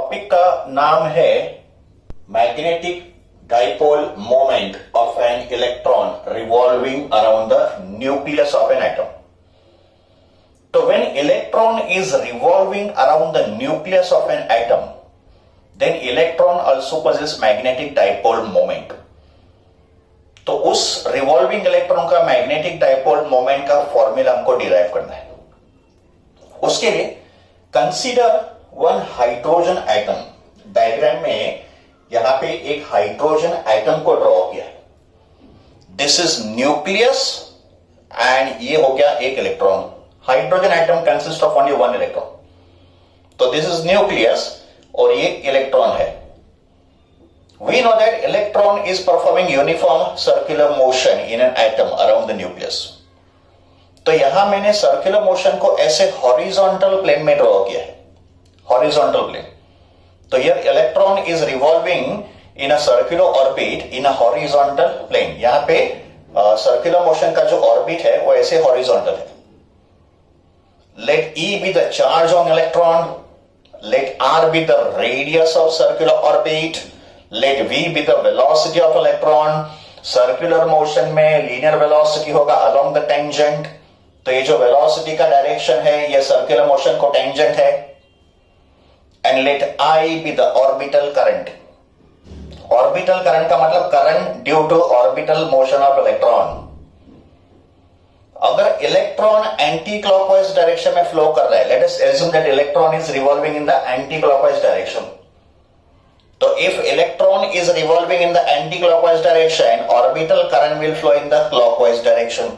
Topic का नाम है magnetic dipole moment of an electron revolving around the nucleus of an atom. So when electron is revolving around the nucleus of an atom, then electron also possesses magnetic dipole moment. तो उस revolving electron का magnetic dipole moment का formula हमको derive करना है. उसके लिए consider one hydrogen atom. Diagram में यहां पे एक हाइड्रोजन एटम को ड्रॉ किया. दिस इज न्यूक्लियस एंड ये हो गया एक electron. Hydrogen atom consist of only one electron. तो दिस इज न्यूक्लियस और ये इलेक्ट्रॉन है. We know that electron is performing uniform circular motion in an atom around the nucleus. तो यहां मैंने सर्कुलर मोशन को ऐसे हॉरिजॉन्टल प्लेन में ड्रॉ किया है. Horizontal plane. तो ये electron is revolving in a circular orbit in a horizontal plane. यहां पे सर्कुलर मोशन का जो ऑर्बिट है वो ऐसे हॉरिजॉन्टल है. Let E be the charge on electron. Let R be the radius of circular orbit. Let V be the velocity of electron. Circular motion में linear velocity होगा along the tangent. तो ये जो velocity का direction है ये circular motion को tangent है. And let I be the orbital current. Orbital current का मतलब current due to orbital motion of electron. अगर इलेक्ट्रॉन एंटी क्लॉकवाइज डायरेक्शन में फ्लो कर रहा है, let us assume that electron is revolving in the anticlockwise direction. तो if electron is revolving in the anticlockwise direction, orbital current will flow in the clockwise direction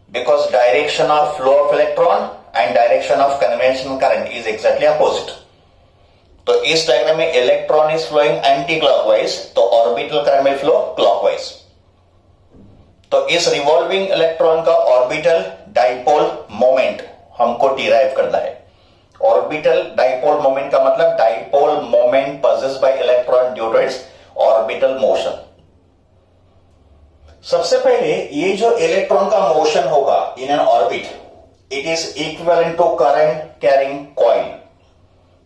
because direction of flow of electron and direction of conventional current is exactly opposite. तो इस diagram में electron is flowing anticlockwise, तो orbital current will flow clockwise. तो इस revolving electron का orbital dipole moment हमको derive करना है. ऑर्बिटल डाइपोल मोमेंट का मतलब dipole moment possessed by electron due to its orbital motion. सबसे पहले ये जो इलेक्ट्रॉन का मोशन होगा in an orbit, it is equivalent to current carrying coil.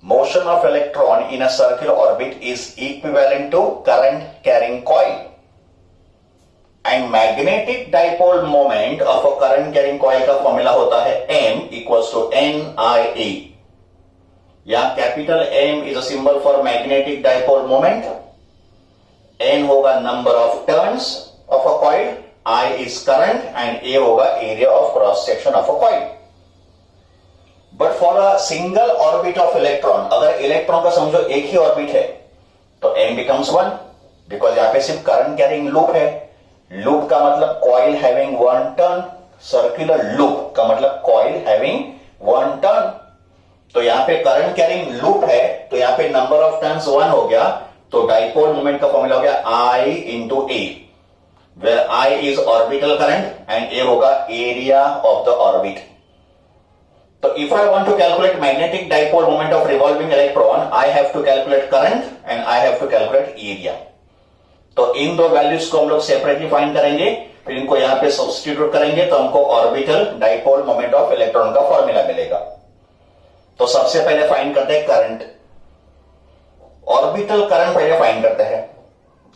Motion of electron in a circular orbit is equivalent to current carrying coil. And magnetic dipole moment of a current carrying coil का formula होता है M equals to NIA. यहां capital M is a symbol for magnetic dipole moment. N होगा number of turns of a coil, I is current and A होगा area of cross section of a coil. But for a single orbit of electron, अगर electron का समझो एक ही orbit है तो M becomes 1 because यहां पे सिर्फ करंट कैरिंग लूप है. लूप का मतलब coil having one turn. Circular loop का मतलब कॉइल हैविंग वन टर्न. तो यहां पे करंट कैरिंग लूप है तो यहां पे नंबर ऑफ टर्न्स 1 हो गया. तो डाइपोल मोमेंट का फॉर्मूला हो गया I into A, where I is orbital current and A होगा एरिया ऑफ द ऑर्बिट. तो if I want to calculate magnetic dipole moment of revolving electron, I have to calculate current and I have to calculate area. तो इन दो values को हम लोग separately find करेंगे, फिर इनको यहां पे सब्स्टिट्यूट करेंगे तो हमको orbital dipole moment of electron का फॉर्मूला मिलेगा. तो सबसे पहले फाइंड करते हैं करंट. ऑर्बिटल करंट पहले फाइंड करते हैं.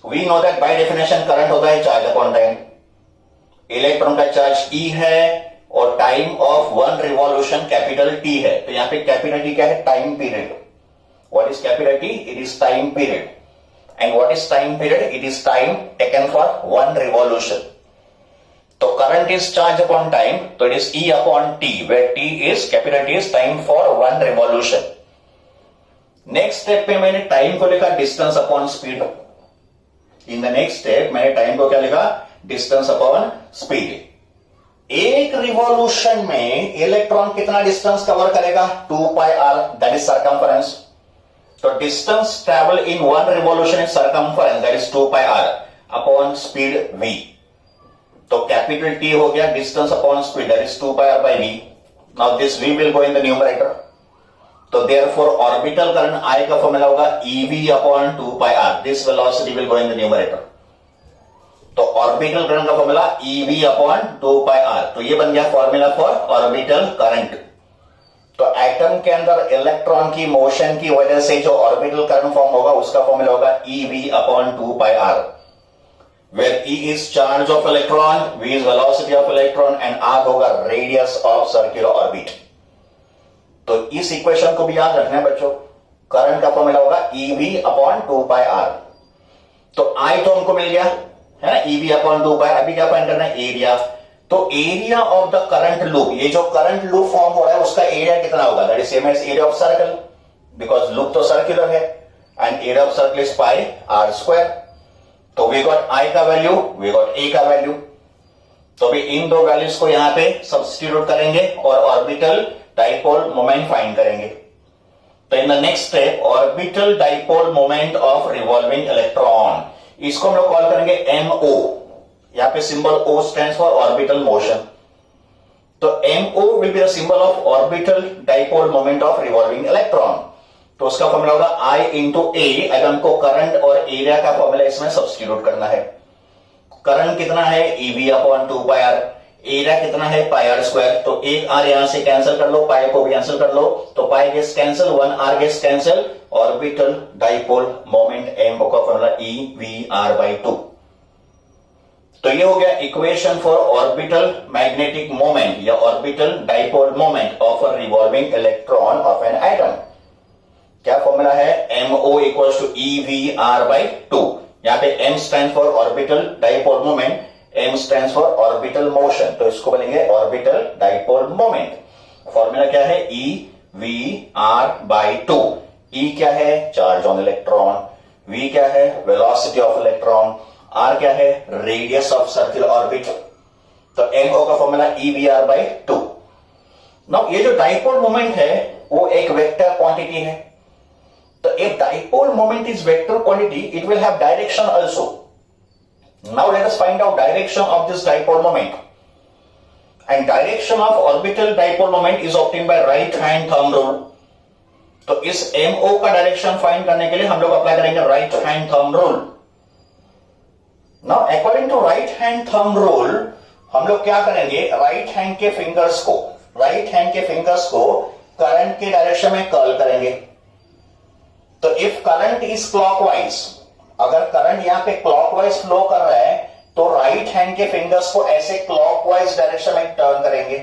We know that by definition current होता है चार्ज अपॉन टाइम. इलेक्ट्रॉन का चार्ज E है और time of one revolution capital T है. तो यहां पे कैपिटल T क्या है? Time period. What is capital T? It is time period. And what is time period? It is time taken for one revolution. So current is charge upon time, so it is E upon T, where T is capital T is time for one revolution. Next step पे मैंने time को लिखा distance upon speed. In the next step मैंने time को क्या लिखा? Distance upon speed. एक revolution में इलेक्ट्रॉन कितना डिस्टेंस कवर करेगा? 2 pi r, that is circumference. So distance travel in one revolution is circumference, that is 2 pi r upon speed v. तो capital T हो गया distance upon speed, that is 2 pi r by v. Now this v will go in the numerator. तो therefore orbital current I का formula होगा ev upon 2 pi r. This velocity will go in the numerator. तो orbital current का formula ev upon 2 pi r. तो ये बन गया formula for orbital current. तो एटम के अंदर इलेक्ट्रॉन की मोशन की वजह से जो ऑर्बिटल करंट फॉर्म होगा उसका फॉर्मूला होगा EV/2πr, where E is charge of electron, V is velocity of electron and R होगा radius of circular orbit। तो इस इक्वेशन को भी याद रखना है बच्चों, करंट का फॉर्मूला होगा EV/2πr। तो I तो हमको मिल गया है ना, EV/2πr। अभी क्या फाइंड करना है, एरिया। तो area of the current loop, ये जो करंट लूप फॉर्म हो रहा है उसका एरिया कितना होगा, that is same as area of circle, because loop तो सर्कुलर है and area of circle is pi r square. तो वी गॉट I का वैल्यू, वी गॉट A का वैल्यू। तो अभी इन दो वैल्यूज को यहां पे सब्स्टिट्यूट करेंगे और ऑर्बिटल डाइपोल मोमेंट फाइंड करेंगे। तो in the next step, orbital dipole moment of revolving electron, इसको हम लोग कॉल करेंगे MO। यहां पे symbol O stands for orbital motion. तो MO will be the symbol of orbital dipole moment of revolving electron. तो उसका फॉर्मूला होगा I इंटू A। अब हमको करंट और एरिया का फॉर्मूला इसमें सब्स्टिट्यूट करना है। करंट कितना है, EV/2πr, एरिया कितना है, πr स्क्वायर। तो एक r यहां से कैंसिल कर लो, पाई को भी कैंसिल कर लो, तो pi gets cancel, 1r gets cancel, orbital dipole moment MO का फॉर्मूला EV/2। तो ये हो गया equation for orbital magnetic moment या orbital dipole moment of a revolving electron of an atom. क्या फॉर्मूला है, MO इक्वल्स टू EV/2। यहां पे M stand for orbital dipole moment, M stand for orbital motion, तो इसको बोलेंगे orbital dipole moment. Formula क्या है, EV/2। E क्या है, चार्ज ऑन इलेक्ट्रॉन, V क्या है, वेलोसिटी ऑफ इलेक्ट्रॉन, R क्या है, रेडियस ऑफ सर्कुलर ऑर्बिट। तो MO का फॉर्मूला EV/2। नाउ ये जो डाइपोल मोमेंट है वो एक वेक्टर क्वांटिटी है। तो if dipole moment is vector quantity, it will have direction also. Now let us find out direction of this dipole moment. And direction of orbital dipole moment is obtained by right hand thumb rule. तो इस MO का direction find करने के लिए हम लोग apply करेंगे right hand thumb rule. Now according to right hand thumb rule हम लोग क्या करेंगे, राइट हैंड के फिंगर्स को करंट के डायरेक्शन में कर्ल करेंगे। तो इफ करंट इज क्लॉकवाइज, अगर करंट यहां पे क्लॉकवाइज फ्लो कर रहा है तो राइट हैंड के फिंगर्स को ऐसे क्लॉकवाइज डायरेक्शन में टर्न करेंगे।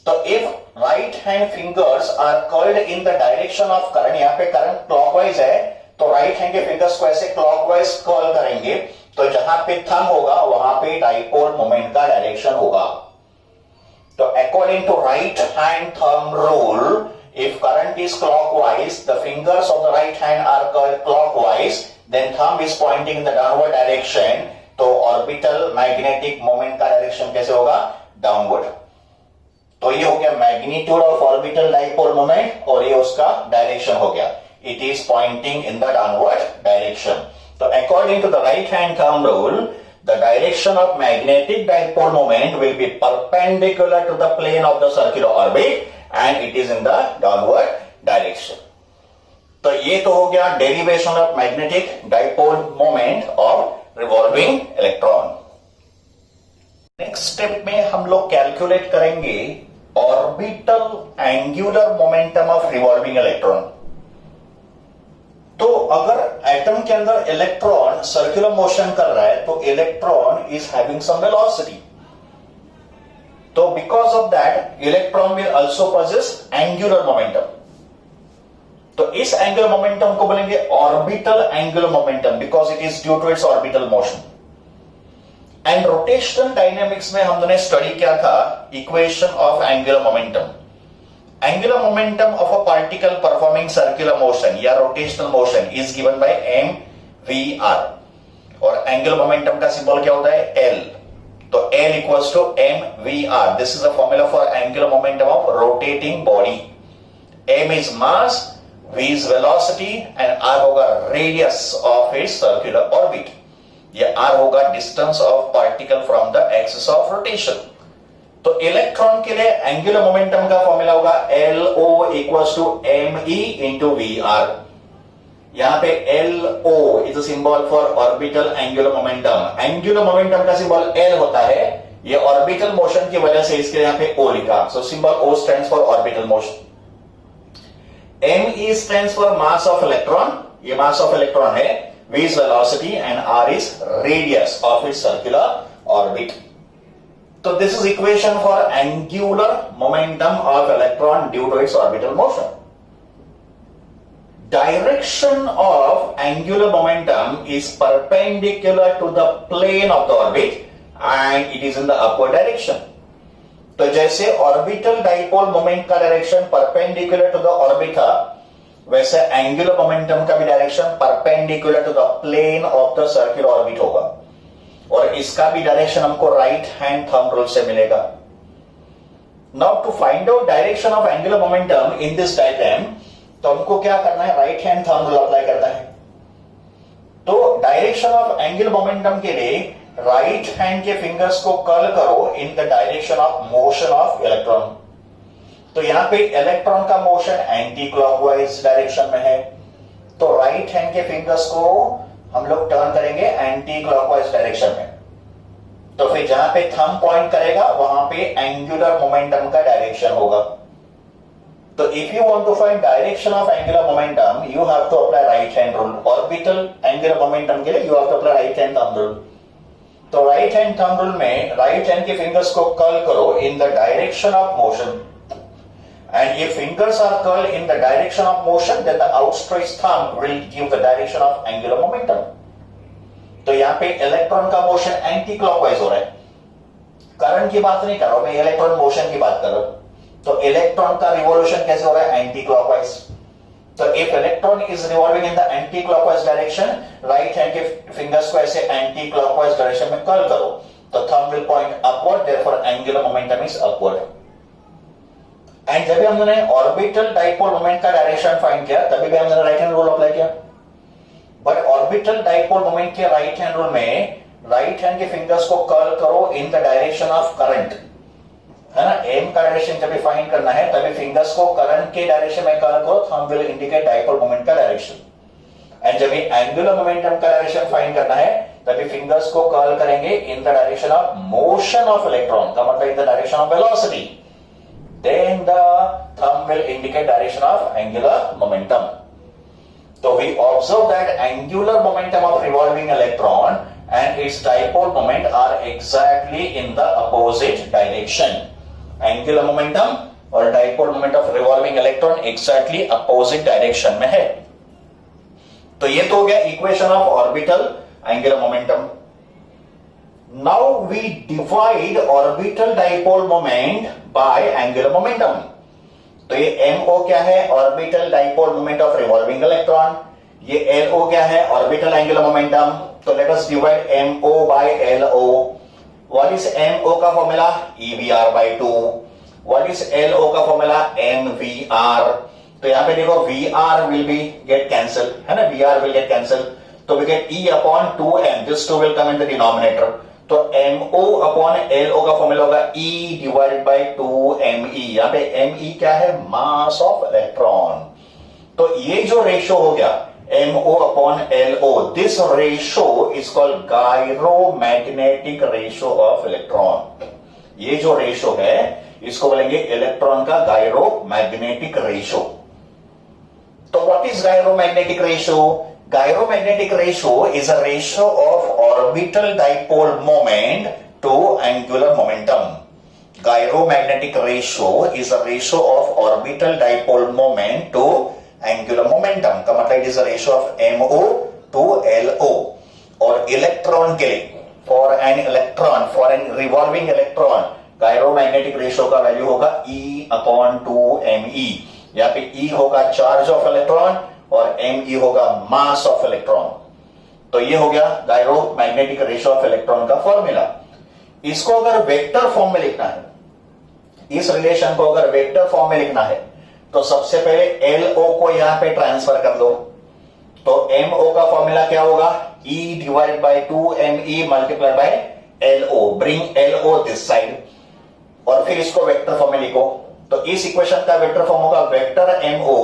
तो if right hand fingers are curled in the direction of current, यहां पे करंट क्लॉकवाइज है तो राइट हैंड के फिंगर्स को ऐसे क्लॉकवाइज कर्ल करेंगे, तो जहां पे थंब होगा वहां पे डाइपोल मोमेंट का डायरेक्शन होगा। तो according to right hand thumb rule, if current is clockwise, the fingers of the right hand are curled clockwise, then thumb is pointing in the downward direction, तो orbital magnetic moment का direction कैसे होगा, downward. तो ये हो गया magnitude of orbital dipole moment और ये उसका डायरेक्शन हो गया, it is pointing in the downward direction. तो according to the right hand thumb rule, the direction of magnetic dipole moment will be perpendicular to the plane of the circular orbit and it is in the downward direction. तो ये तो हो गया derivation of magnetic dipole moment of revolving electron. Next step में हम लोग calculate करेंगे orbital angular momentum of revolving electron. तो अगर एटम के अंदर इलेक्ट्रॉन सर्कुलर मोशन कर रहा है तो electron is having some velocity, तो because of that electron will also possess angular momentum. तो इस एंगुलर मोमेंटम को बोलेंगे orbital angular momentum because it is due to its orbital motion. And rotational dynamics में हमने स्टडी किया था equation of angular momentum. Angular momentum of a particle performing circular motion या rotational motion is given by mvr और angular momentum का symbol क्या होता है, L। तो L equals to mvr. This is the formula for angular momentum of rotating body. M is mass, V is velocity and R होगा radius of its circular orbit। या R होगा distance of particle from the axis of rotation। तो electron के लिए angular momentum का formula होगा LO equals to ME into VR। यहां पे LO is a symbol for orbital angular momentum. Angular momentum का सिंबल L होता है, ये ऑर्बिटल मोशन की वजह से इसके यहां पे O लिखा, so symbol O stands for orbital motion. ME stands for mass of electron, ये मास ऑफ इलेक्ट्रॉन है, V is velocity and R is radius of its circular orbit. So this is equation for angular momentum of electron due to its orbital motion. Direction of angular momentum is perpendicular to the plane of the orbit and it is in the upward direction. तो जैसे orbital dipole moment का direction perpendicular to the orbit था, वैसे angular momentum का भी direction perpendicular to the plane of the circular orbit होगा, और इसका भी डायरेक्शन हमको राइट हैंड थंब रूल से मिलेगा। Now to find out direction of angular momentum in this diagram, तो हमको क्या करना है, right hand thumb rule apply करना है। तो डायरेक्शन ऑफ एंगुलर मोमेंटम के लिए राइट हैंड के फिंगर्स को कर्ल करो in the direction of motion of electron. तो यहां पे इलेक्ट्रॉन का मोशन एंटी क्लॉकवाइज डायरेक्शन में है, तो राइट हैंड के फिंगर्स को हम लोग टर्न करेंगे एंटी क्लॉकवाइज डायरेक्शन में। तो फिर जहां पे थंब पॉइंट करेगा वहां पे एंगुलर मोमेंटम का डायरेक्शन होगा। तो if you want to find direction of angular momentum, you have to apply right hand rule. Orbital angular momentum के लिए you have to apply right hand thumb rule. तो right hand thumb rule में right hand के fingers को curl करो in the direction of motion, and if fingers are curled in the direction of motion, then the outstretched thumb will give the direction of angular momentum. तो यहाँ पे electron का motion anti clockwise हो रहा है, current की बात नहीं कर रहा हूं मैं, इलेक्ट्रॉन मोशन की बात कर रहा हूं। तो इलेक्ट्रॉन का रिवॉल्यूशन कैसे हो रहा है, एंटी क्लॉकवाइज। तो if electron is revolving in the anticlockwise direction, right hand के फिंगर्स को ऐसे एंटी क्लॉकवाइज डायरेक्शन में कर्ल करो, तो thumb will point upward, therefore angular momentum is upward. And जब भी हमने ऑर्बिटल डाइपोल मोमेंट का डायरेक्शन फाइंड किया, तभी भी हमने राइट हैंड रूल अप्लाई किया। बट ऑर्बिटल डाइपोल मोमेंट के राइट हैंड रूल में राइट हैंड के फिंगर्स को कर्ल करो in the direction of current, है ना। एम का डायरेक्शन जब भी फाइंड करना है तभी फिंगर्स को करंट के डायरेक्शन में कर्ल करो, thumb will indicate dipole moment का डायरेक्शन। एंड जब भी एंगुलर मोमेंटम का डायरेक्शन फाइंड करना है तभी फिंगर्स को कर्ल करेंगे in the direction of motion of electron, का मतलब इन the direction of velocity, then the thumb will indicate direction of angular momentum. So we observe that angular momentum of revolving electron and its dipole moment are exactly in the opposite direction. Angular momentum और dipole moment of revolving electron exactly opposite direction में है। तो ये तो हो गया equation of orbital angular momentum. Now we divide orbital dipole moment by angular momentum. तो ये MO क्या है, orbital dipole moment of revolving electron. ये LO क्या है, ऑर्बिटल एंगुलर मोमेंटम। तो let us divide MO by LO। What is MO का formula, EVR by 2। What is LO का फॉर्मूला, MVR। तो यहां पे देखो VR will be get cancel, है ना, VR विल गेट कैंसिल, तो we get E upon 2M, this 2 will come in the denominator. तो MO अपॉन LO का फॉर्मूला होगा E डिवाइडेड बाय 2ME। यहां पे ME क्या है, मास ऑफ इलेक्ट्रॉन। तो ये जो रेशो हो गया MO upon LO, this ratio is called gyromagnetic ratio of electron. ये जो रेशो है इसको बोलेंगे इलेक्ट्रॉन का गायरोमैग्नेटिक रेशो। तो what is gyromagnetic ratio? Gyromagnetic ratio is a ratio of orbital dipole moment to angular momentum. Gyromagnetic ratio is a ratio of orbital dipole moment to angular momentum. का मतलब it is a ratio of MO to LO. और electron के लिए, for an revolving electron, gyromagnetic ratio का value होगा E upon 2ME। यहाँ पे E होगा चार्ज ऑफ इलेक्ट्रॉन और ME होगा मास ऑफ इलेक्ट्रॉन। तो ये हो गया गायरोमैग्नेटिक रेशियो ऑफ इलेक्ट्रॉन का फॉर्मूला। इसको अगर वेक्टर फॉर्म में लिखना है, इस रिलेशन को अगर वेक्टर फॉर्म में लिखना है, तो सबसे पहले LO को यहां पे ट्रांसफर कर दो। तो MO का फॉर्मूला क्या होगा, E divided by 2ME multiply by LO। Bring LO this side, और फिर इसको वेक्टर फॉर्म में लिखो। तो इस इक्वेशन का वेक्टर फॉर्म होगा vector MO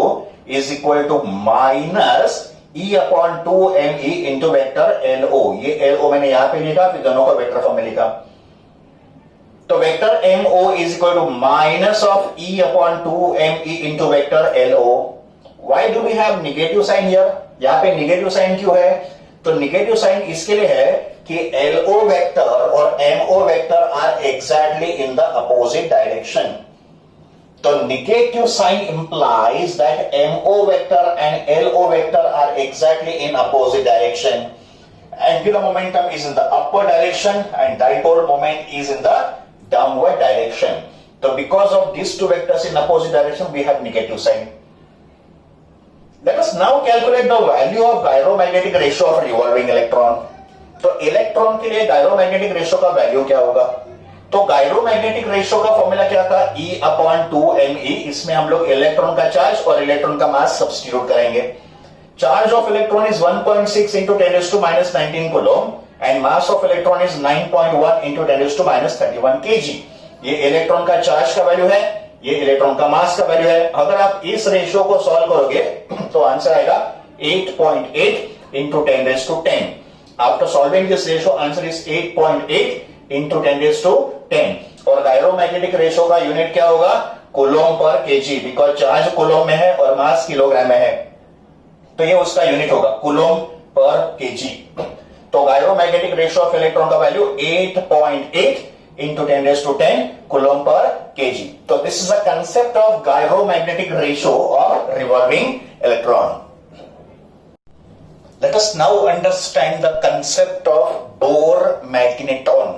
is equal to minus E upon 2ME into vector LO। ये LO मैंने यहां पे लिखा, फिर दोनों को वेक्टर फॉर्म में लिखा। तो vector MO is equal to minus of E upon 2ME into vector LO. Why do we have negative sign here? यहाँ पे negative sign क्यों है? तो negative sign इसके लिए है कि LO vector और MO vector are exactly in the opposite direction. तो negative sign implies that MO vector and LO vector are exactly in opposite direction. Angular momentum is in the upward direction and dipole moment is in the downward direction. So because of these two vectors in opposite direction, we have negative sign. Let us now calculate the value of gyromagnetic ratio of revolving electron. तो electron के लिए gyromagnetic ratio का value क्या होगा? तो gyromagnetic ratio का formula क्या था? E upon 2me. इसमें हम लोग इलेक्ट्रॉन का चार्ज और इलेक्ट्रॉन का मास सब्स्टिट्यूट करेंगे. Charge of electron is 1.6 into 10⁻⁻19 coulomb and mass of electron is 9.1 into 10⁻31 kg. ये इलेक्ट्रॉन का चार्ज का वैल्यू है, ये इलेक्ट्रॉन का मास का वैल्यू है. अगर आप इस रेशियो को सॉल्व करोगे तो आंसर आएगा 8.8 into 10⁻10. After solving this ratio, answer is 8.8 into 10⁻10. और गायरोमैग्नेटिक रेशियो का यूनिट क्या होगा? कूलम पर केजी, बिकॉज चार्ज कूलम में है और मास किलोग्राम में है, तो ये उसका यूनिट होगा कूलम पर केजी. तो गायरोमैग्नेटिक रेशियो ऑफ इलेक्ट्रॉन का वैल्यू 8.8 into 10⁻10 कूलम पर केजी. तो this is a concept of gyromagnetic ratio of revolving electron. Let us now understand the concept of Bohr magneton.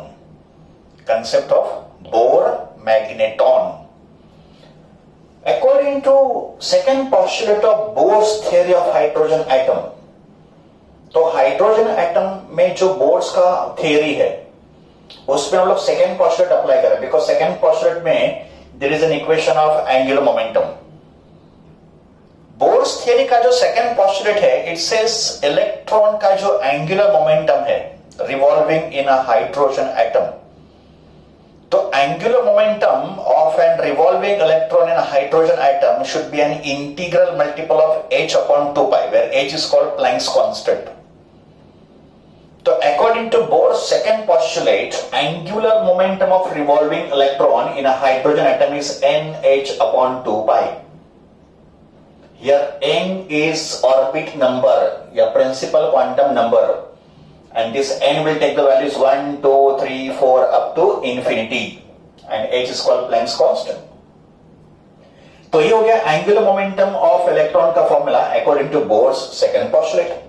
Concept of Bohr magneton. According to second postulate of Bohr's theory of hydrogen atom, तो hydrogen atom में जो Bohr's का theory है उसमें हम लोग second postulate apply करें, because second postulate में there is an equation of angular momentum. Bohr's theory का जो सेकेंड पोस्टुलेट है, इट सेज इलेक्ट्रॉन का जो एंगुलर मोमेंटम है revolving in a hydrogen atom, तो angular momentum of an revolving electron in a hydrogen atom should be an integral multiple of h upon 2pi, where h is called Planck's constant. So according to Bohr's second postulate, angular momentum of revolving electron in a hydrogen atom is nh upon 2pi. Here n is orbit number, या principal quantum number, and this n will take the values 1, 2, 3, 4 up to infinity, and h is called Planck's constant. तो ये हो गया angular momentum of electron का formula according to Bohr's second postulate.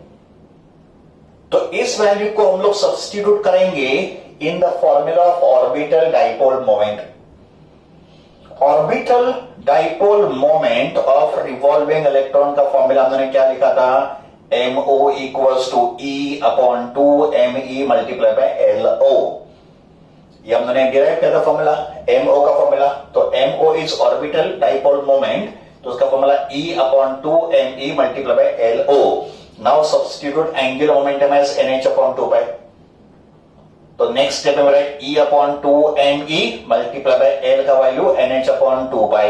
तो इस value को हम लोग सब्स्टिट्यूट करेंगे in the formula of orbital dipole moment. Orbital dipole moment of revolving electron का फॉर्मूला हमने क्या लिखा था? MO equals to E upon 2me multiplied by LO. ये हमने डिराइव किया था फॉर्मूला, MO का फॉर्मूला. तो MO is orbital dipole moment, तो उसका formula E upon 2me multiplied by LO. Now substitute angular momentum as NH upon 2pi. तो next step में write E upon 2me multiplied by L का value NH upon 2pi.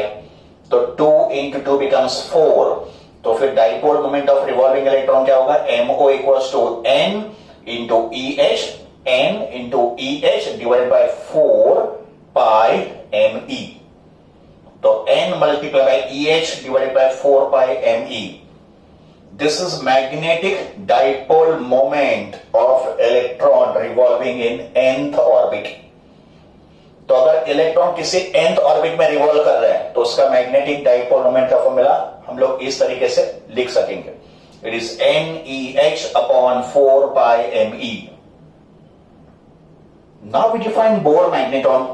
तो 2 into 2 becomes 4. तो फिर dipole moment of revolving electron क्या होगा? MO equals to N into EH, N into EH divided by 4 pi ME. तो N multiplied by EH divided by 4 pi ME. This is magnetic dipole moment of electron revolving in nth orbit. तो अगर electron किसी nth orbit में revolve कर रहे हैं तो उसका मैग्नेटिक डाइपोल मोमेंट का फॉर्मूला हम लोग इस तरीके से लिख सकेंगे. It is NEH upon 4 pi ME. Now we define Bohr magneton.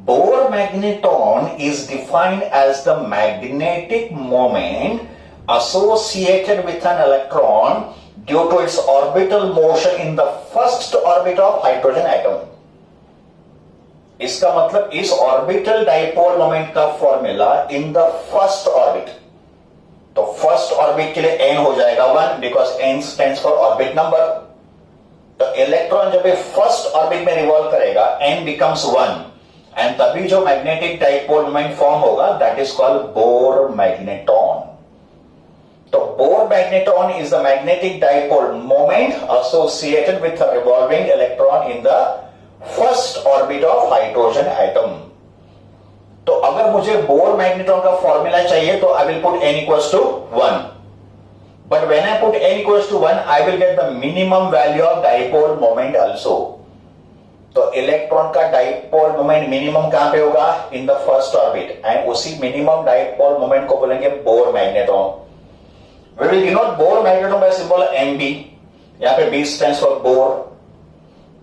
Bohr magneton is defined as the magnetic moment associated with an electron due to its orbital motion in the first orbit of hydrogen atom. इसका मतलब इस orbital dipole moment का formula in the first orbit. तो first orbit के लिए n हो जाएगा 1, because n stands for orbit number. तो इलेक्ट्रॉन जब फर्स्ट ऑर्बिट में रिवॉल्व करेगा n बिकम्स 1, एंड तभी जो मैग्नेटिक डाइपोल मोमेंट फॉर्म होगा that is called Bohr magneton. तो Bohr magneton is the magnetic dipole moment associated with a revolving electron in the first orbit of hydrogen atom. तो अगर मुझे Bohr magnetron का formula चाहिए तो I will put n equals to 1, but when I put n equals to 1 I will get the minimum value of dipole moment also. तो electron का dipole moment minimum कहां पे होगा? In the first orbit, and उसी minimum dipole moment को बोलेंगे Bohr magnetron. We will denote Bohr magnetron by symbol Mb, यहां पे B स्टैंड्स फॉर बोर।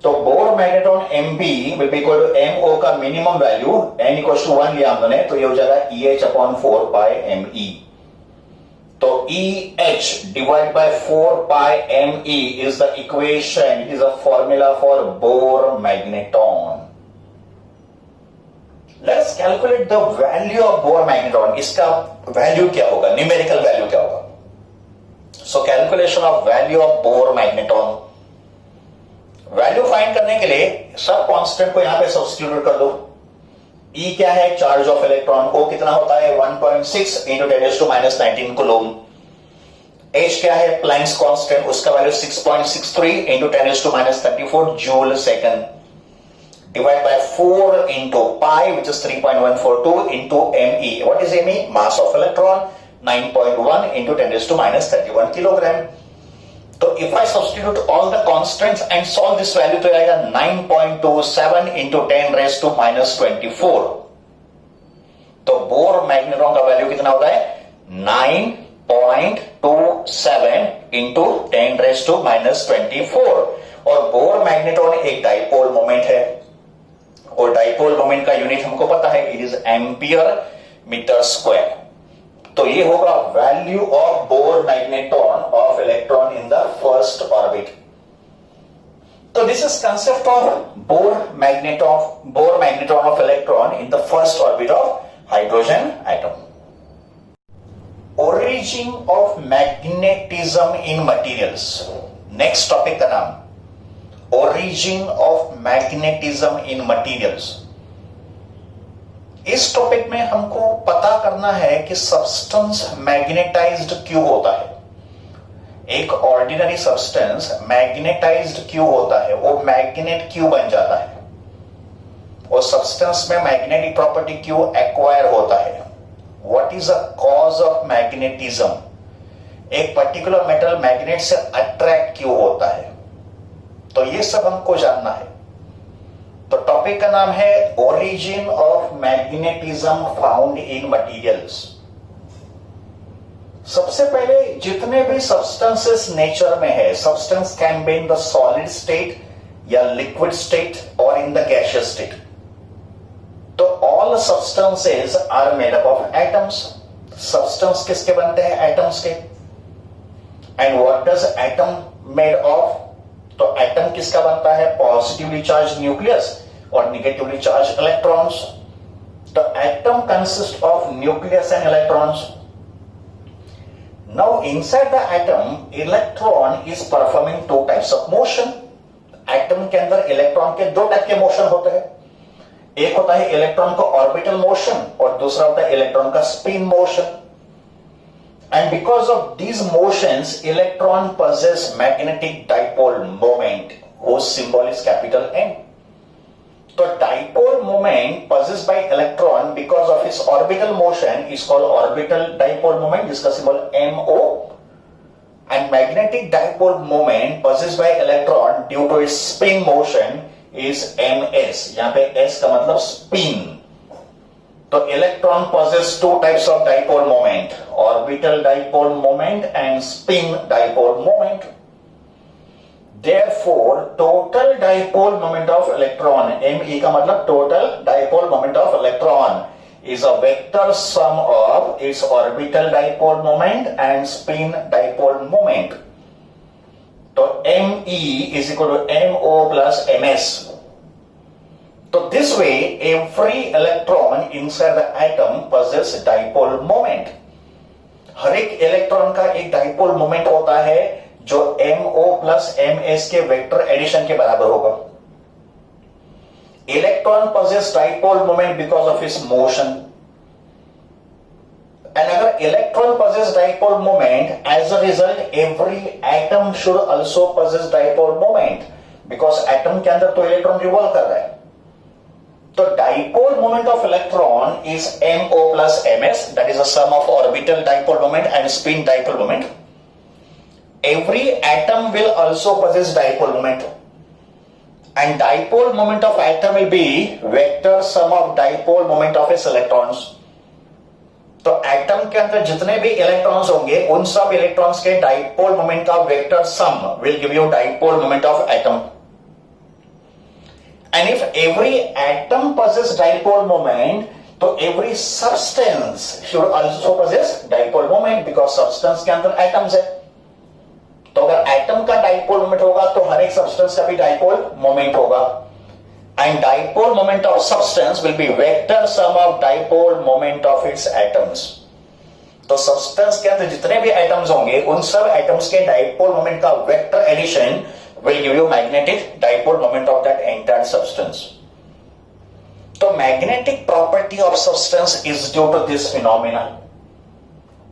तो Bohr magnetron Mb will be equal to MO का minimum value n equal to 1 लिया हमने, तो ये हो जाएगा EH अपॉन 4 पाई ME। तो EH divide by 4 pi ME is the equation, is a formula for Bohr magnetron. Let's calculate the value of Bohr magnetron. इसका value क्या होगा, न्यूमेरिकल वैल्यू क्या होगा? So calculation of value of Bohr magnetron. Value find करने के लिए सब constant को यहां पे सब्स्टिट्यूट कर दो। E क्या है? Charge of electron. O कितना होता है? 1.6 इंटू 10⁻⁻19 कूलम। H क्या है? प्लैंक्स कांस्टेंट, उसका value 6.63 into 10⁻34 joule second, divide by 4 into pi which is 3.142 into ME। What is ME? Mass of electron 9.1 into 10⁻31 kilogram. तो if I substitute all the constants and solve this value तो आएगा 9.27 into 10⁻24। तो Bohr magnetron का value कितना होता है? 9.27 into 10⁻24। और Bohr magnetron एक डाइपोल मोमेंट है, और डाइपोल मोमेंट का यूनिट हमको पता है, it is ampere metre square. तो ये होगा value of Bohr magnetron of electron in the first orbit. तो this is concept of Bohr magnetron of electron in the first orbit of hydrogen atom. Origin of magnetism in materials, next topic का नाम, origin of magnetism in materials. इस topic में हमको पता करना है कि सब्सटेंस मैग्नेटाइज्ड क्यों होता है। एक ऑर्डिनरी सब्सटेंस मैग्नेटाइज्ड क्यों होता है, वो मैग्नेट क्यों बन जाता है, और सब्सटेंस में मैग्नेटिक प्रॉपर्टी क्यों एक्वायर होता है, what is the cause of magnetism, एक पर्टिकुलर मेटल मैग्नेट से अट्रैक्ट क्यों होता है। तो ये सब हमको जानना है। तो टॉपिक का नाम है origin of magnetism found in materials. सबसे पहले जितने भी सब्सटेंसेस नेचर में है, substance can be in the solid state या लिक्विड स्टेट और इन द गैसियस स्टेट। तो all substances are made up of atoms. Substance किसके बनते हैं? एटम्स के। And what does atom made of? तो एटम किसका बनता है? पॉजिटिवली चार्ज न्यूक्लियस और निगेटिवली चार्ज इलेक्ट्रॉन्स। तो atom consist of nucleus and electrons. Now inside the atom electron is performing two types of motion. Atom के अंदर electron के दो टाइप के मोशन होते हैं, एक होता है इलेक्ट्रॉन का ऑर्बिटल मोशन और दूसरा होता है इलेक्ट्रॉन का spin motion. And because of these motions, electron possess magnetic dipole moment, whose symbol is capital N. So dipole moment possessed by electron because of its orbital motion is called orbital dipole moment, जिसका symbol MO. And magnetic dipole moment possessed by electron due to its spin motion is MS. यहाँ पे S का मतलब spin. तो electron possess two types of dipole moment, orbital dipole moment and spin dipole moment. Therefore, total dipole moment of electron, ME का मतलब total dipole moment of electron, is a vector sum of its orbital dipole moment and spin dipole moment. तो ME is equal to MO plus MS. So this way, every electron inside the atom possesses dipole moment. हर एक electron का एक dipole moment होता है जो MO plus MS के vector addition के बराबर होगा। Electron possesses dipole moment because of its motion. And अगर electron possesses dipole moment, as a result, every atom should also possess dipole moment. Because atom के अंदर तो इलेक्ट्रॉन रिवॉल्व कर रहा है. तो dipole moment of electron is MO plus MS, that is the sum of orbital dipole moment and spin dipole moment. Every atom will also possess dipole moment, and dipole moment of atom will be vector sum of dipole moment of its electrons. तो atom के अंदर जितने भी electrons होंगे उन सब electrons के dipole moment का vector sum will give you dipole moment of atom. And if every atom possesses dipole moment, तो every substance should also possess dipole moment because substance के अंदर atoms है. तो अगर atom का dipole moment होगा तो हर एक substance का भी dipole moment होगा. And dipole moment of substance will be vector sum of dipole moment of its atoms. तो substance के अंदर जितने भी atoms होंगे उन सब atoms के dipole moment का vector addition will give you magnetic dipole moment of that entire substance. So magnetic property of substance is due to this phenomena.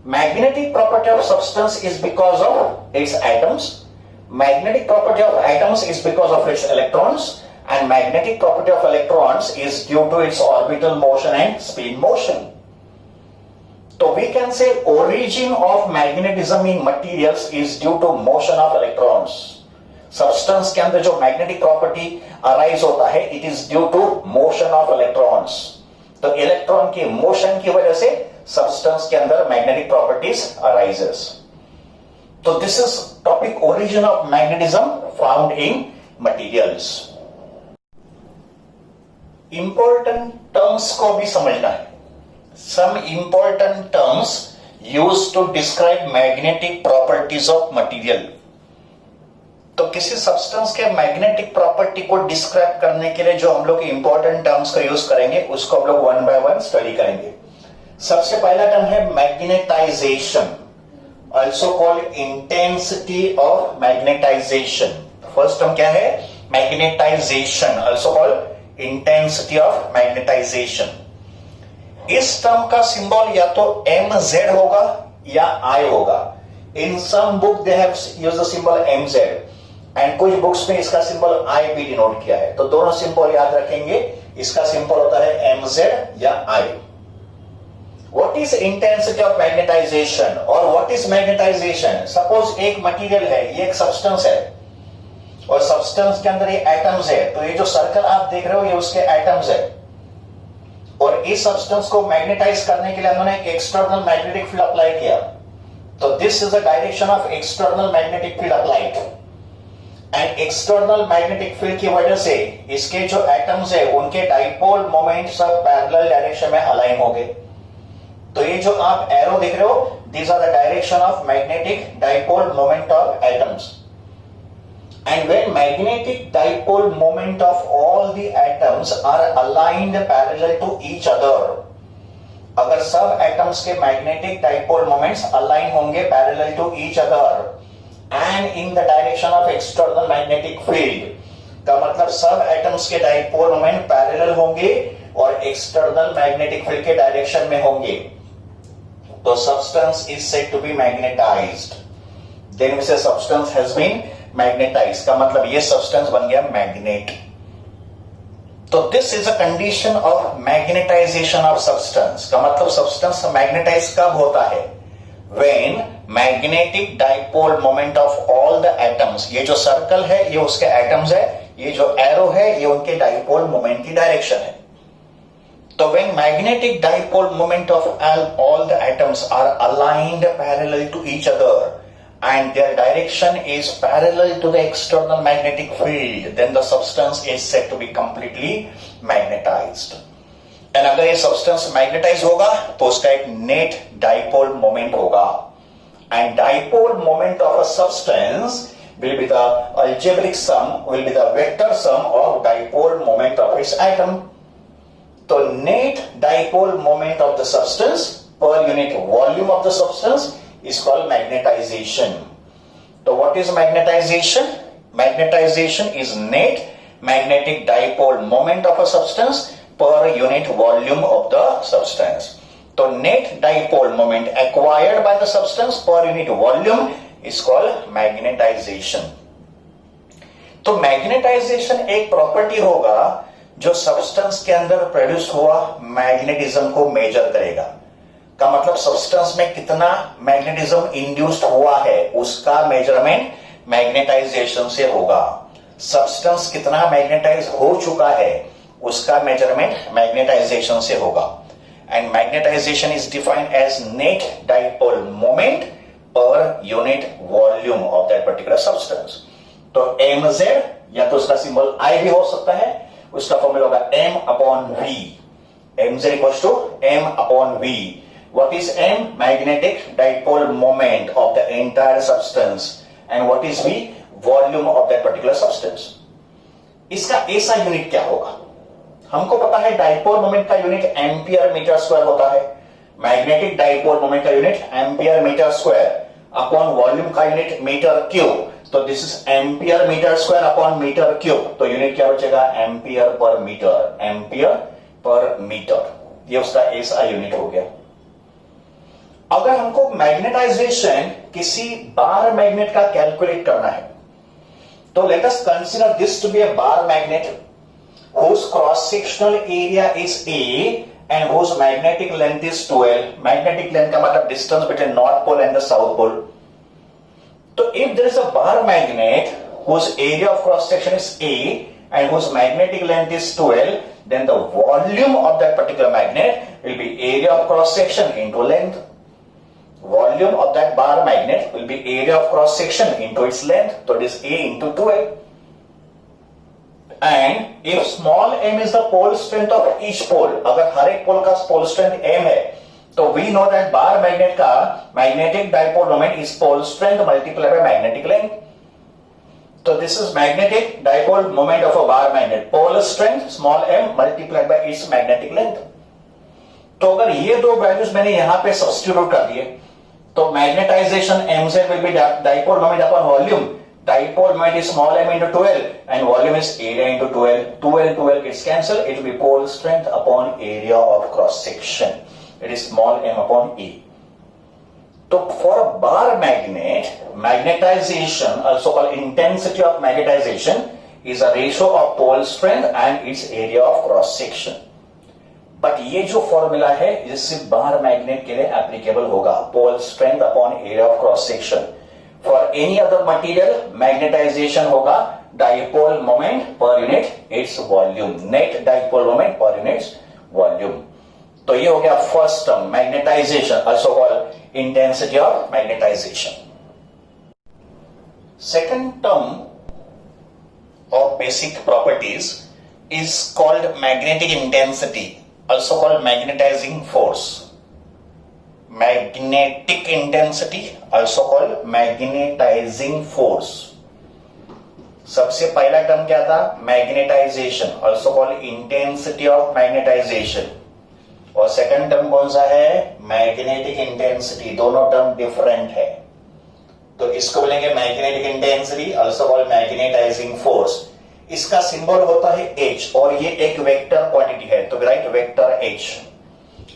Magnetic property of substance is because of its atoms. Magnetic property of atoms is because of its electrons, and magnetic property of electrons is due to its orbital motion and spin motion. So we can say origin of magnetism in materials is due to motion of electrons. Substance के अंदर जो magnetic property arise होता है it is due to motion of electrons. तो electron के motion की वजह से सब्सटेंस के अंदर मैग्नेटिक प्रॉपर्टीज अराइजेस. तो this is topic origin of magnetism found in materials. Important terms को भी समझना है. Some important terms used to describe magnetic properties of material. तो किसी सब्सटेंस के मैग्नेटिक प्रॉपर्टी को डिस्क्राइब करने के लिए जो हम लोग इंपॉर्टेंट टर्म्स का यूज करेंगे उसको हम लोग वन बाय वन स्टडी करेंगे. सबसे पहला टर्म है magnetisation, also called intensity of magnetisation. First term क्या है? Magnetisation, also called intensity of magnetisation. इस टर्म का सिंबल या तो MZ होगा या I होगा. In some book they have used the symbol MZ and कुछ बुक्स में इसका सिंबल I भी डिनोट किया है. तो दोनों सिंबल याद रखेंगे. इसका सिंबल होता है MZ या I. What is intensity of magnetisation और व्हाट इज मैग्नेटाइजेशन? सपोज एक मटेरियल है, ये एक सब्सटेंस है और सब्सटेंस के अंदर ये एटम्स है. तो ये जो सर्कल आप देख रहे हो ये उसके एटम्स है और इस सब्सटेंस को मैग्नेटाइज करने के लिए उन्होंने एक एक्सटर्नल मैग्नेटिक फील्ड अप्लाई किया. तो this is the direction of external magnetic field applied. And external magnetic field की वजह से इसके जो एटम्स है उनके डाइपोल मोमेंट सब पैरेलल डायरेक्शन में अलाइन हो गए. तो ये जो आप एरो देख रहे हो these are the direction of magnetic dipole moment of atoms. And when magnetic dipole moment of all the atoms are aligned parallel to each other, अगर सब एटम्स के मैग्नेटिक डाइपोल मोमेंट्स अलाइन होंगे parallel to each other and in the direction of external magnetic field, का मतलब सब atoms के dipole moment parallel होंगे और एक्सटर्नल मैग्नेटिक फील्ड के डायरेक्शन में होंगे. तो substance is said to be magnetized. Then we say substance has been magnetized, का मतलब ये सब्सटेंस बन गया मैग्नेट. तो this is a condition of magnetization of substance. का मतलब सब्सटेंस मैग्नेटाइज कब होता है? When magnetic dipole moment of all the atoms, ये जो सर्कल है ये उसके एटम्स है, ये जो एरो है ये उनके डाइपोल मोमेंट की डायरेक्शन है. तो when magnetic dipole moment of all the atoms are aligned parallel to each other and their direction is parallel to the external magnetic field, then the substance is said to be completely magnetized. And अगर ये substance magnetized होगा तो उसका एक net dipole moment होगा. And dipole moment of a substance will be the algebraic sum, will be the vector sum of dipole moment of its atom. So net dipole moment of the substance per unit volume of the substance is called magnetization. So what is magnetization? Magnetization is net magnetic dipole moment of a substance per unit volume of the substance. So net dipole moment acquired by the substance per unit volume is called magnetization. तो magnetisation एक property होगा जो substance के अंदर produce हुआ magnetism को major करेगा। का मतलब सब्सटेंस में कितना मैग्नेटिज्म इंड्यूस्ड हुआ है उसका मेजरमेंट मैग्नेटाइजेशन से होगा। सब्सटेंस कितना मैग्नेटाइज हो चुका है उसका मेजरमेंट मैग्नेटाइजेशन से होगा। And magnetization is defined as net dipole moment per unit volume of that particular substance. तो mz या तो उसका सिंबल I भी हो सकता है, उसका फॉर्मूला होगा m upon v। mz equals to m upon v। What is m? Magnetic dipole moment of the entire substance. And what is v? Volume of that particular substance. इसका ऐसा unit क्या होगा? हमको पता है डाइपोल मोमेंट का unit ampere metre square होता है। मैग्नेटिक डाइपोल मोमेंट का unit ampere metre square upon volume का यूनिट मीटर क्यूब। तो this is ampere metre square upon metre cube. तो यूनिट क्या बचेगा? Ampere per metre. Ampere per metre, ये उसका ऐसा यूनिट हो गया। अगर हमको मैग्नेटाइजेशन किसी बार मैग्नेट का कैलकुलेट करना है तो let us consider this to be a bar magnet whose cross sectional area is A and whose magnetic length is 12. Magnetic length का मतलब distance between north pole and the south pole. तो if there is a bar magnet whose area of cross section is A and whose magnetic length is 12, then the volume of that particular magnet will be area of cross section into length. Volume of that bar magnet will be area of cross section into its length. So it is A into 12. And if small m is the pole strength of each pole, अगर हर एक पोल का pole strength m है, तो we know that bar magnet का magnetic dipole moment is pole strength multiplied by magnetic length. So this is magnetic dipole moment of a bar magnet. Pole strength small m multiplied by its magnetic length. तो अगर ये दो values मैंने यहां पे substitute कर दिए तो magnetisation mz will be dipole moment upon volume. Dipole moment is small m into 12 and volume is area into 12. 12 and 12 gets cancelled. It will be pole strength upon area of cross section. It is small m upon E. So for a bar magnet, magnetization, also called intensity of magnetization, is a ratio of pole strength and its area of cross section. But ये जो formula है ये सिर्फ bar magnet के लिए applicable होगा। Pole strength upon area of cross section. For any other material magnetisation होगा dipole moment per unit its volume. Net dipole moment per unit volume. तो ये हो गया first term magnetisation, also called intensity of magnetisation. Second term of basic properties is called magnetic intensity, also called magnetizing force. Magnetic intensity, also called magnetizing force. सबसे पहला term क्या था? Magnetization, also called intensity of magnetization. और second term कौन सा है? Magnetic intensity. दोनों term different है, तो इसको बोलेंगे magnetic intensity, also called magnetizing force. इसका सिंबल होता है H और ये एक वेक्टर क्वांटिटी है, तो राइट वेक्टर H।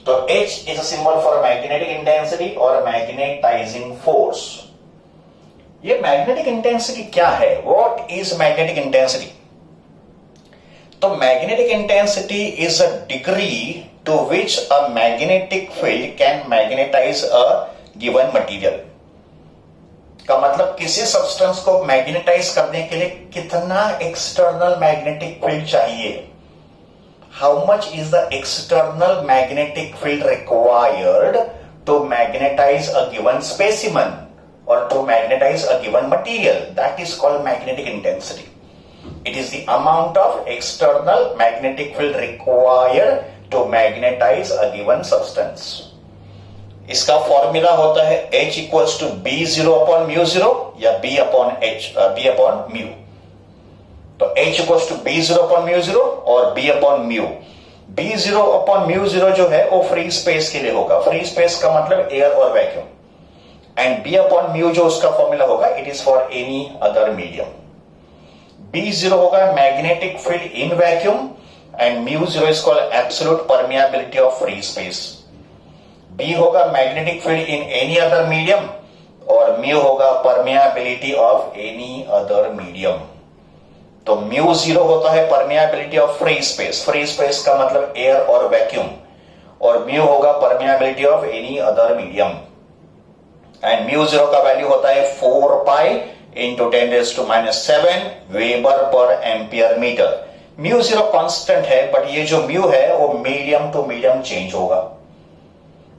तो H is a symbol for magnetic intensity और मैग्नेटाइजिंग फोर्स। ये मैग्नेटिक इंटेंसिटी क्या है? What is magnetic intensity? तो magnetic intensity is a degree to which a magnetic field can magnetise a given material. का मतलब किसी substance को magnetise करने के लिए कितना एक्सटर्नल मैग्नेटिक फील्ड चाहिए। How much is the external magnetic field required to magnetise a given specimen और to magnetise a given material, that is called magnetic intensity. It is the amount of external magnetic field required to magnetize a given substance. इसका formula होता है H equals to B0 upon mu 0 या B upon mu. तो H equals to B0 upon mu 0 और B upon mu. B0 upon mu 0 जो है वो free space के लिए होगा. फ्री स्पेस का मतलब एयर और vacuum. And B upon mu जो उसका फॉर्मूला होगा it is for any other medium. B0 होगा magnetic field in vacuum and mu 0 is called absolute permeability of free space. B होगा magnetic field in any other medium और mu होगा permeability of any other medium. तो mu zero होता है permeability of free space, free space का मतलब air और vacuum, और म्यू होगा permeability of any other medium, and mu zero का वैल्यू होता है 4 pi into 10⁻⁷ weber per ampere metre. Mu zero constant है, बट ये जो म्यू है वो मीडियम टू मीडियम चेंज होगा।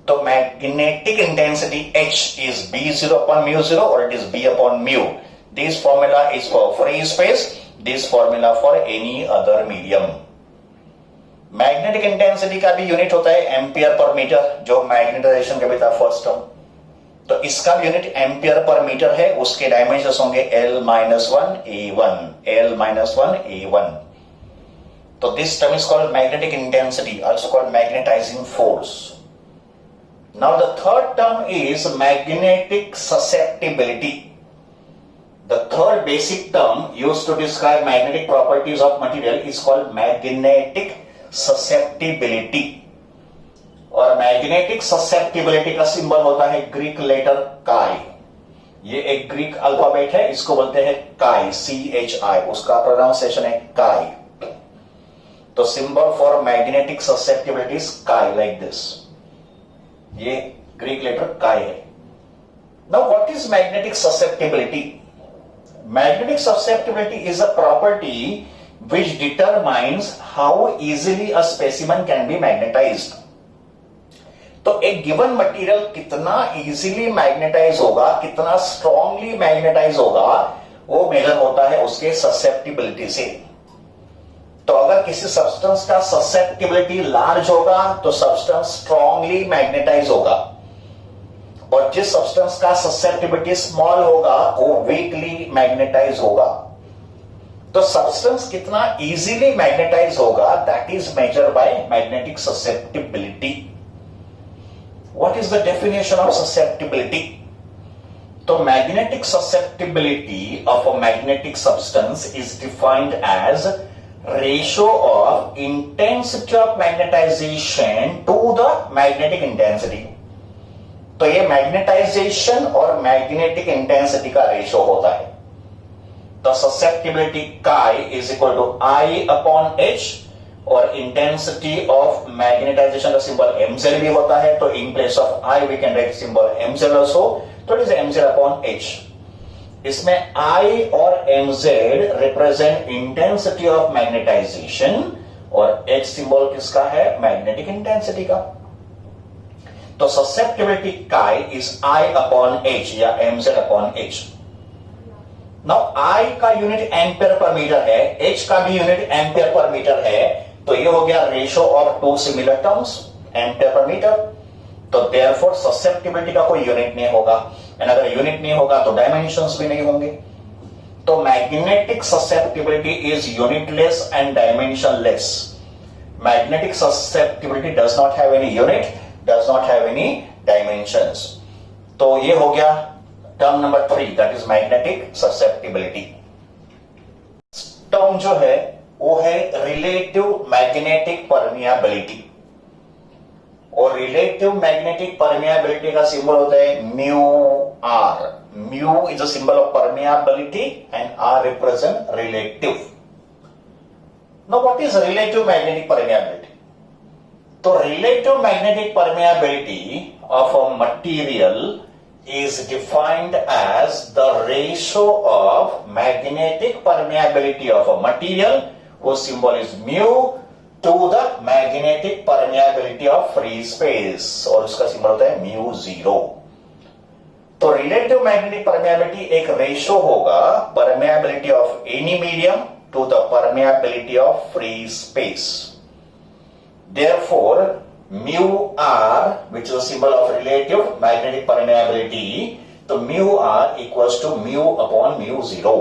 तो magnetic intensity H is B0 upon mu0 or it is B upon mu. This formula is for free space, this formula for any other medium. Magnetic intensity का भी unit होता है ampere per metre, जो magnetisation का भी था first term, तो इसका भी यूनिट एम्पियर पर मीटर है, उसके डायमेंशंस होंगे L-1A1, L-1A1। तो this term is called magnetic intensity, also called magnetizing force. Now the third term is magnetic susceptibility. The third basic term used to describe magnetic properties of material is called magnetic susceptibility. और magnetic susceptibility का symbol होता है Greek letter काई। ये एक Greek alphabet है, इसको बोलते हैं काई, CHI, उसका प्रोनाउंसिएशन है काई। तो symbol for magnetic susceptibility is काई, लाइक दिस। ये ग्रीक लेटर काय है। Now what is magnetic susceptibility? Magnetic susceptibility is a property which determines how easily a specimen can be magnetised. तो एक गिवन मटेरियल कितना इजीली मैग्नेटाइज होगा, कितना strongly magnetize होगा, वो मेजर होता है उसके ससेप्टिबिलिटी से। तो अगर किसी सब्सटेंस का ससेप्टिबिलिटी लार्ज होगा तो सब्सटेंस स्ट्रांगली मैग्नेटाइज होगा, और जिस सब्सटेंस का ससेप्टिबिलिटी स्मॉल होगा वो वीकली मैग्नेटाइज होगा। तो सब्सटेंस कितना इजीली मैग्नेटाइज होगा, that is measured by magnetic susceptibility. What is the definition of susceptibility? तो magnetic susceptibility of a magnetic substance is defined as ratio of intensity of magnetization to the magnetic intensity। तो ये magnetisation और magnetic intensity का ratio होता है। तो susceptibility chi is equal to I upon H, और intensity of magnetisation का symbol mz भी होता है, तो in place of I we can write symbol mz also, तो it is mz upon H। इसमें I और mz represent intensity of magnetisation, और H सिंबल किसका है? मैग्नेटिक इंटेंसिटी का। तो susceptibility chi is I upon H या mz upon H। Now I का यूनिट एम्पियर पर मीटर है, H का भी यूनिट एम्पियर पर मीटर है, तो ये हो गया ratio of two similar terms, ampere per metre. तो देयरफॉर ससेप्टिबिलिटी का कोई यूनिट नहीं होगा, एंड अगर यूनिट नहीं होगा तो डायमेंशंस भी नहीं होंगे। तो magnetic susceptibility is unitless and dimensionless. Magnetic susceptibility does not have any unit, does not have any dimensions. तो ये हो गया term number 3, that is magnetic susceptibility. Term जो है वो है रिलेटिव मैग्नेटिक परमियाबिलिटी, और रिलेटिव मैग्नेटिक परमियाबिलिटी का सिंबल होता है mu R. Mu is a symbol of permeability and R represent relative. Now what is relative magnetic permeability? तो relative magnetic permeability of a material is defined as the ratio of magnetic permeability of a material, whose symbol is mu, to the magnetic permeability of free space, और उसका symbol होता है mu zero। तो relative magnetic permeability एक ratio होगा permeability of any medium to the permeability of free space. Therefore, mu r, which is a symbol of relative magnetic permeability, तो mu r equals to mu upon mu zero।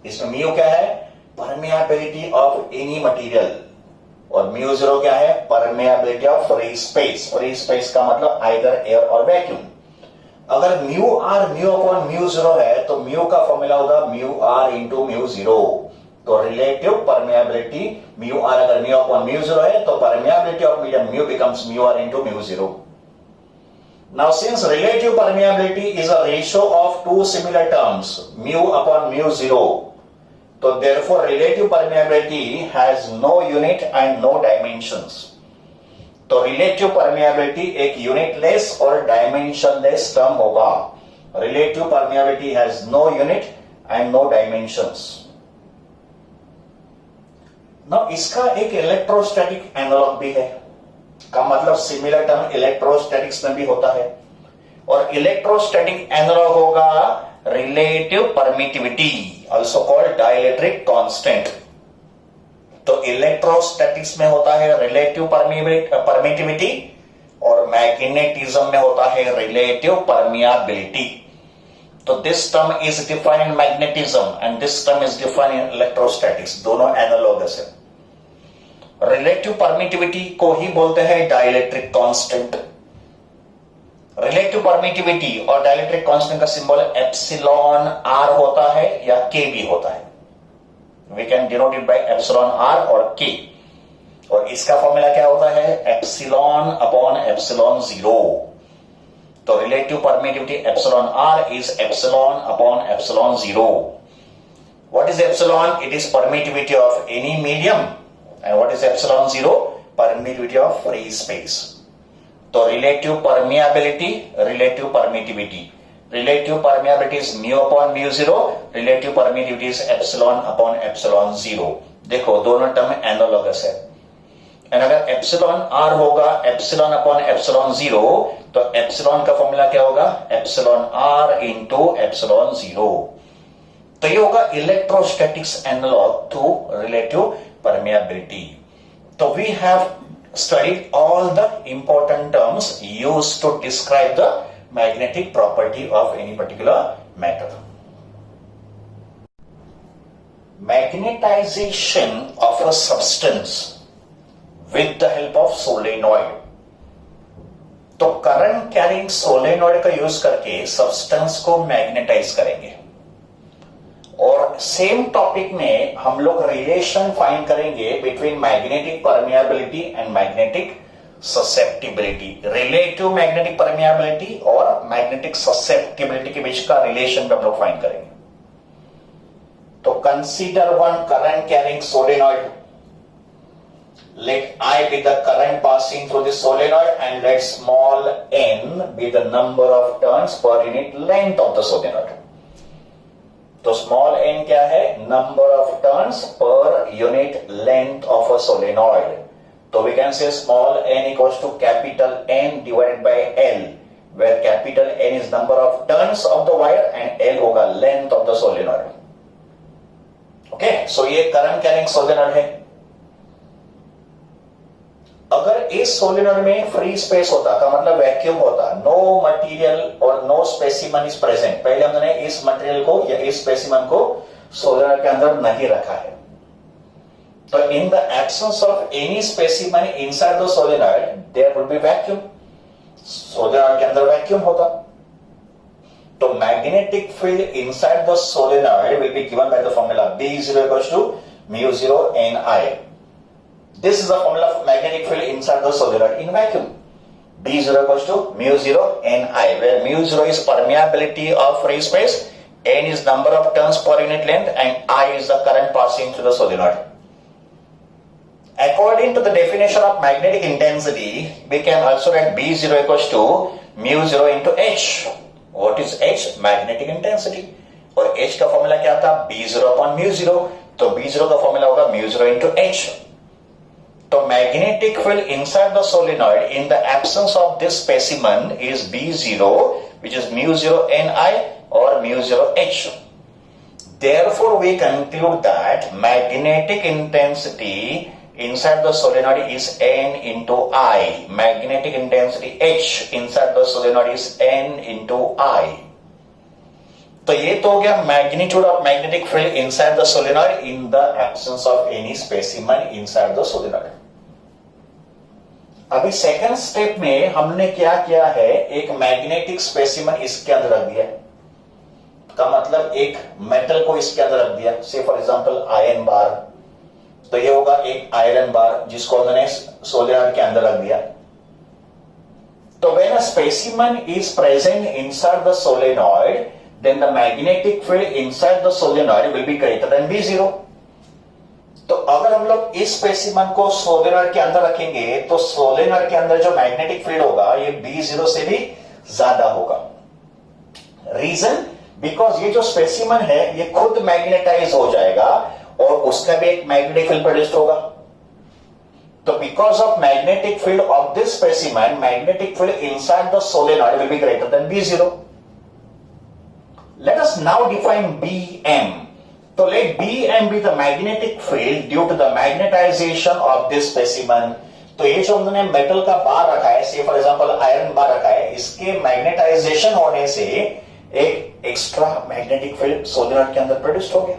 इसमें mu क्या है? permeability of any material, और mu zero क्या है? permeability of free space। free space का मतलब either air और vacuum। अगर mu r mu upon mu zero है तो mu का फॉर्मूला होगा mu r into mu zero। तो रिलेटिव परमियाबिलिटी म्यू आर अगर म्यू अपॉन म्यू जीरो है तो permeability of medium mu becomes mu R into mu zero. Now since relative permeability is a ratio of two similar terms mu upon mu zero, तो therefore relative permeability has no unit and no dimensions. तो relative permeability एक unitless और dimensionless term होगा. Relative permeability has no unit and no dimensions. Now इसका एक electrostatic analogue भी है, का मतलब सिमिलर टर्म इलेक्ट्रोस्टैटिक्स में भी होता है, और इलेक्ट्रोस्टैटिक एनालॉग होगा relative permittivity, also called dielectric constant. तो इलेक्ट्रोस्टैटिक्स में होता है रिलेटिव परमिटिविटी और मैग्नेटिज्म में होता है रिलेटिव परमियाबिलिटी. तो this term is defined in magnetism and this term is defined in electrostatics. दोनों एनालॉगस है. रिलेटिव परमिटिविटी को ही बोलते हैं डाइलेक्ट्रिक कांस्टेंट. रिलेटिव परमिटिविटी और डाइलेक्ट्रिक कांस्टेंट का सिंबल एप्सिलॉन आर होता है या के भी होता है. We can denote it by epsilon R और के. और इसका फॉर्मूला क्या होता है? Epsilon upon epsilon zero. तो relative permittivity epsilon R is epsilon upon epsilon zero. What is epsilon? It is permittivity of any medium. And what is epsilon zero? Permittivity of free space. So relative permeability, relative permittivity. Relative permeability is mu upon mu zero. Relative permittivity is epsilon upon epsilon zero. देखो दोनों term analogous है. And अगर epsilon R होगा epsilon upon epsilon zero, तो epsilon का formula क्या होगा? Epsilon R into epsilon zero. तो ये होगा electrostatics analog to relative permeability. So we have studied all the important terms used to describe the magnetic property of any particular matter. Magnetization of a substance with the help of solenoid. तो current carrying solenoid का use करके substance को magnetize करेंगे. और same topic में हम लोग relation find करेंगे between magnetic permeability and magnetic susceptibility. Relative magnetic permeability और मैग्नेटिक ससेप्टिबिलिटी के बीच का रिलेशन हम लोग फाइंड करेंगे. तो consider one current carrying solenoid. Let I be the current passing through the solenoid and let small n be the number of turns per unit length of the solenoid. तो small n क्या है? Number of turns per unit length of a solenoid. तो we can say small n equals to capital N divided by L, where capital N is number of turns of the wire and L होगा length of the solenoid. Okay, so ये current carrying solenoid है. अगर इस solenoid में free space होता का मतलब vacuum होता, नो मटेरियल और नो स्पेसिमन इज प्रेजेंट. पहले हमने इस मटेरियल को या इस स्पेसिमन को सोलेनॉइड के अंदर नहीं रखा है. तो in the absence of any specimen inside the solenoid there would be vacuum. Solenoid के अंदर वैक्यूम होता. तो magnetic field inside the solenoid will be given by the formula B0 = mu0 Ni. This is the formula of magnetic field inside the solenoid in vacuum. B0 = mu0 Ni, where mu0 is permeability of free space, N is number of turns per unit length, and I is the current passing through the solenoid. According to the definition of magnetic intensity, we can also write B0 = mu0 into H. What is H? Magnetic intensity. और H का formula क्या था? B0 upon mu0. तो B0 का formula होगा mu0 into H. तो magnetic field inside the solenoid in the absence of this specimen is B0, which is mu0 Ni or mu0 H. Therefore, we conclude that magnetic intensity inside the solenoid is N into I. Magnetic intensity H inside the solenoid is N into I. तो ये तो हो गया magnitude of magnetic field inside the solenoid in the absence of any specimen inside the solenoid. अभी second step में हमने क्या किया है? एक मैग्नेटिक स्पेसिमन इसके अंदर रख दिया. का मतलब एक मेटल को इसके अंदर रख दिया. से फॉर एग्जांपल आयरन बार. तो ये होगा एक आयरन बार जिसको हमने सोलेनॉइड के अंदर रख दिया. तो when a specimen is present inside the solenoid, then the magnetic field inside the solenoid will be greater than B0. तो अगर हम लोग इस स्पेसिमन को सोलेनॉइड के अंदर रखेंगे तो सोलेनॉइड के अंदर जो मैग्नेटिक फील्ड होगा ये B0 से भी ज्यादा होगा. रीजन, बिकॉज ये जो स्पेसिमन है ये खुद मैग्नेटाइज हो जाएगा और उसका भी एक मैग्नेटिक फील्ड प्रोड्यूस होगा. तो because of magnetic field of this specimen, magnetic field inside the solenoid will be greater than B0. Let us now define Bm. So let Bm be the magnetic field due to the magnetization of this specimen. तो ये जो हमने metal का बार रखा है, से for example iron bar रखा है, इसके मैग्नेटाइजेशन होने से एक एक्स्ट्रा मैग्नेटिक फील्ड सोलेनॉइड के अंदर प्रोड्यूस हो गया.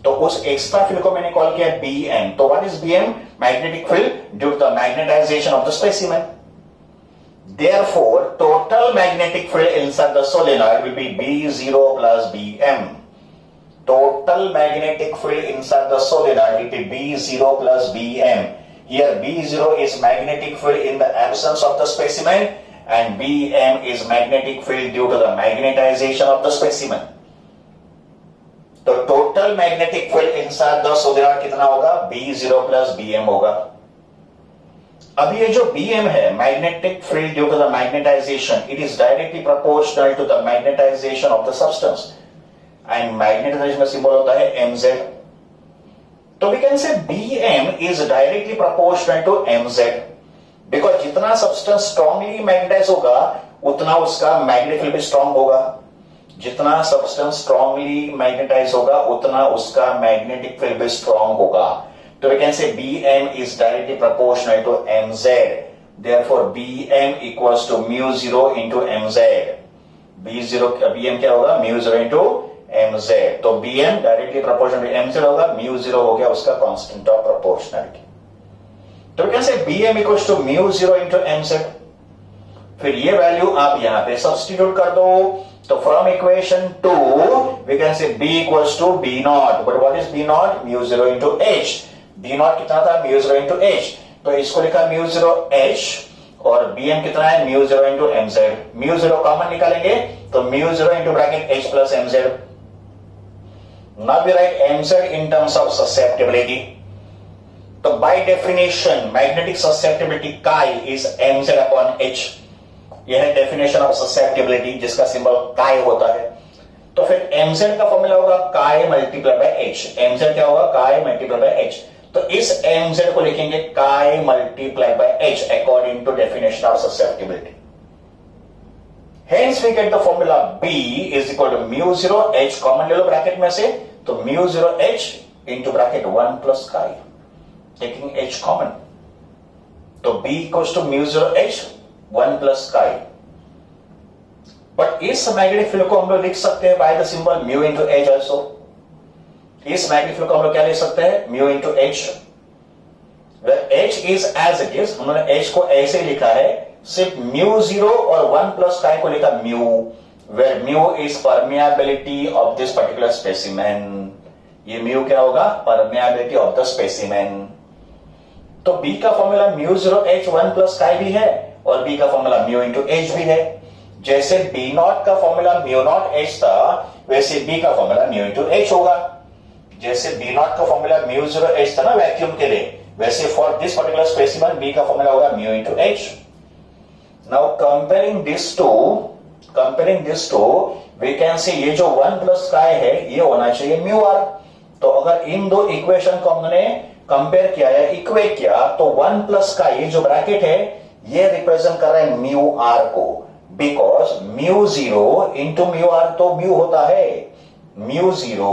तो उस एक्स्ट्रा फील्ड को मैंने कॉल किया Bm. तो what is Bm? Magnetic field due to the magnetization of the specimen. Therefore, total magnetic field inside the solenoid will be B0 plus Bm. Total magnetic field inside the solenoid will be B0 plus Bm. Here B0 is magnetic field in the absence of the specimen and Bm is magnetic field due to the magnetization of the specimen. तो total magnetic field inside the solenoid कितना होगा? B0 plus Bm होगा. अब ये जो Bm है, magnetic field due to the magnetization, it is directly proportional to the magnetization of the substance and magnetization का symbol होता है Mz. तो we can say Bm is directly proportional to Mz because जितना substance strongly magnetize होगा उतना उसका magnetic field भी strong होगा. जितना सब्सटेंस स्ट्रांगली मैग्नेटाइज होगा उतना उसका मैग्नेटिक फील्ड भी स्ट्रांग होगा. So we can say Bm is directly proportional to Mz. Therefore, Bm equals to mu0 into Mz. Bm क्या होगा? mu0 into Mz. तो Bm directly proportional to Mz होगा, mu0 हो गया उसका constant of proportionality. तो we can say Bm equals to mu0 into Mz. फिर ये वैल्यू आप यहां पे सब्स्टिट्यूट कर दो. तो from equation 2 we can say B equals to B0. But what is B0? mu0 into H. B0 कितना था? mu0 into H. तो इसको लिखा mu0 H और Bm कितना है? mu0 into Mz. mu0 common निकालेंगे तो mu0 into bracket H plus Mz. Now we write Mz in terms of susceptibility. तो by definition magnetic susceptibility chi is Mz upon H. यह है definition of susceptibility जिसका symbol chi होता है. तो फिर Mz का फॉर्मूला होगा chi multiply by H. Mz क्या होगा? chi multiply by H. तो इस Mz को लिखेंगे chi multiplied by H according to definition of susceptibility. Hence we get the formula B is equal to mu0 H common ले लो bracket में से. तो mu0 H into bracket 1 plus chi taking H common. तो B equals to mu0 H 1 plus chi. But इस magnetic field को हम लोग लिख सकते हैं by the symbol mu into H also. इस मैग्नेटिक फील्ड को हम लोग क्या लिख सकते हैं? mu into H. where H is as it is, हमने H को ऐसे लिखा है, सिर्फ mu0 और 1 plus chi को लिखा mu, where mu is permeability of this particular specimen. ये mu क्या होगा? permeability of the specimen. तो B का formula mu0 H 1 plus chi भी है और B का फॉर्मूला mu into H भी है. जैसे B0 का फॉर्मूला mu0 H था वैसे B का फॉर्मूला mu into H होगा. जैसे B0 का फॉर्मूला mu0 H था ना वैक्यूम के लिए, वैसे for this particular specimen B का फॉर्मूला होगा mu into H. Now comparing this to we can say ये जो 1 प्लस chi है ये होना चाहिए mu r. तो अगर इन दो इक्वेशन को हमने कंपेयर किया या इक्वेट किया तो 1 प्लस chi ये जो ब्रैकेट है ये रिप्रेजेंट कर रहा है mu r को, because mu0 into mu r तो mu होता है. mu0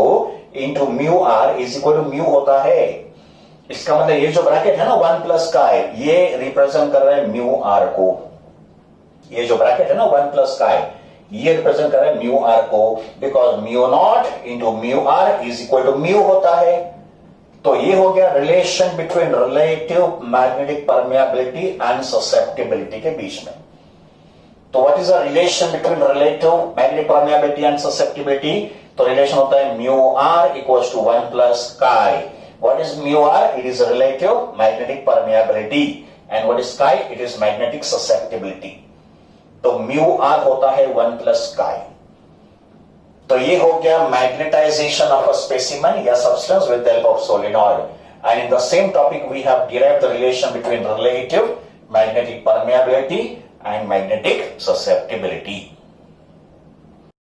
into mu r is equal to mu होता है. इसका मतलब ये जो ब्रैकेट है ना 1 प्लस chi ये रिप्रेजेंट कर रहा है mu r को. ये जो ब्रैकेट है ना 1 प्लस chi ये रिप्रेजेंट कर रहा है mu r को, because mu0 into mu r is equal to mu होता है. तो ये हो गया relation between relative magnetic permeability and susceptibility के बीच में. तो what is the relation between relative magnetic permeability and susceptibility? तो रिलेशन होता है mu r equals to 1 plus chi. What is mu r? It is relative magnetic permeability. And what is chi? It is magnetic susceptibility. तो mu r होता है 1 plus chi. ये हो गया magnetisation of a specimen या substance with the help of solenoid. And in the same topic, we have derived the relation between relative magnetic permeability and magnetic susceptibility.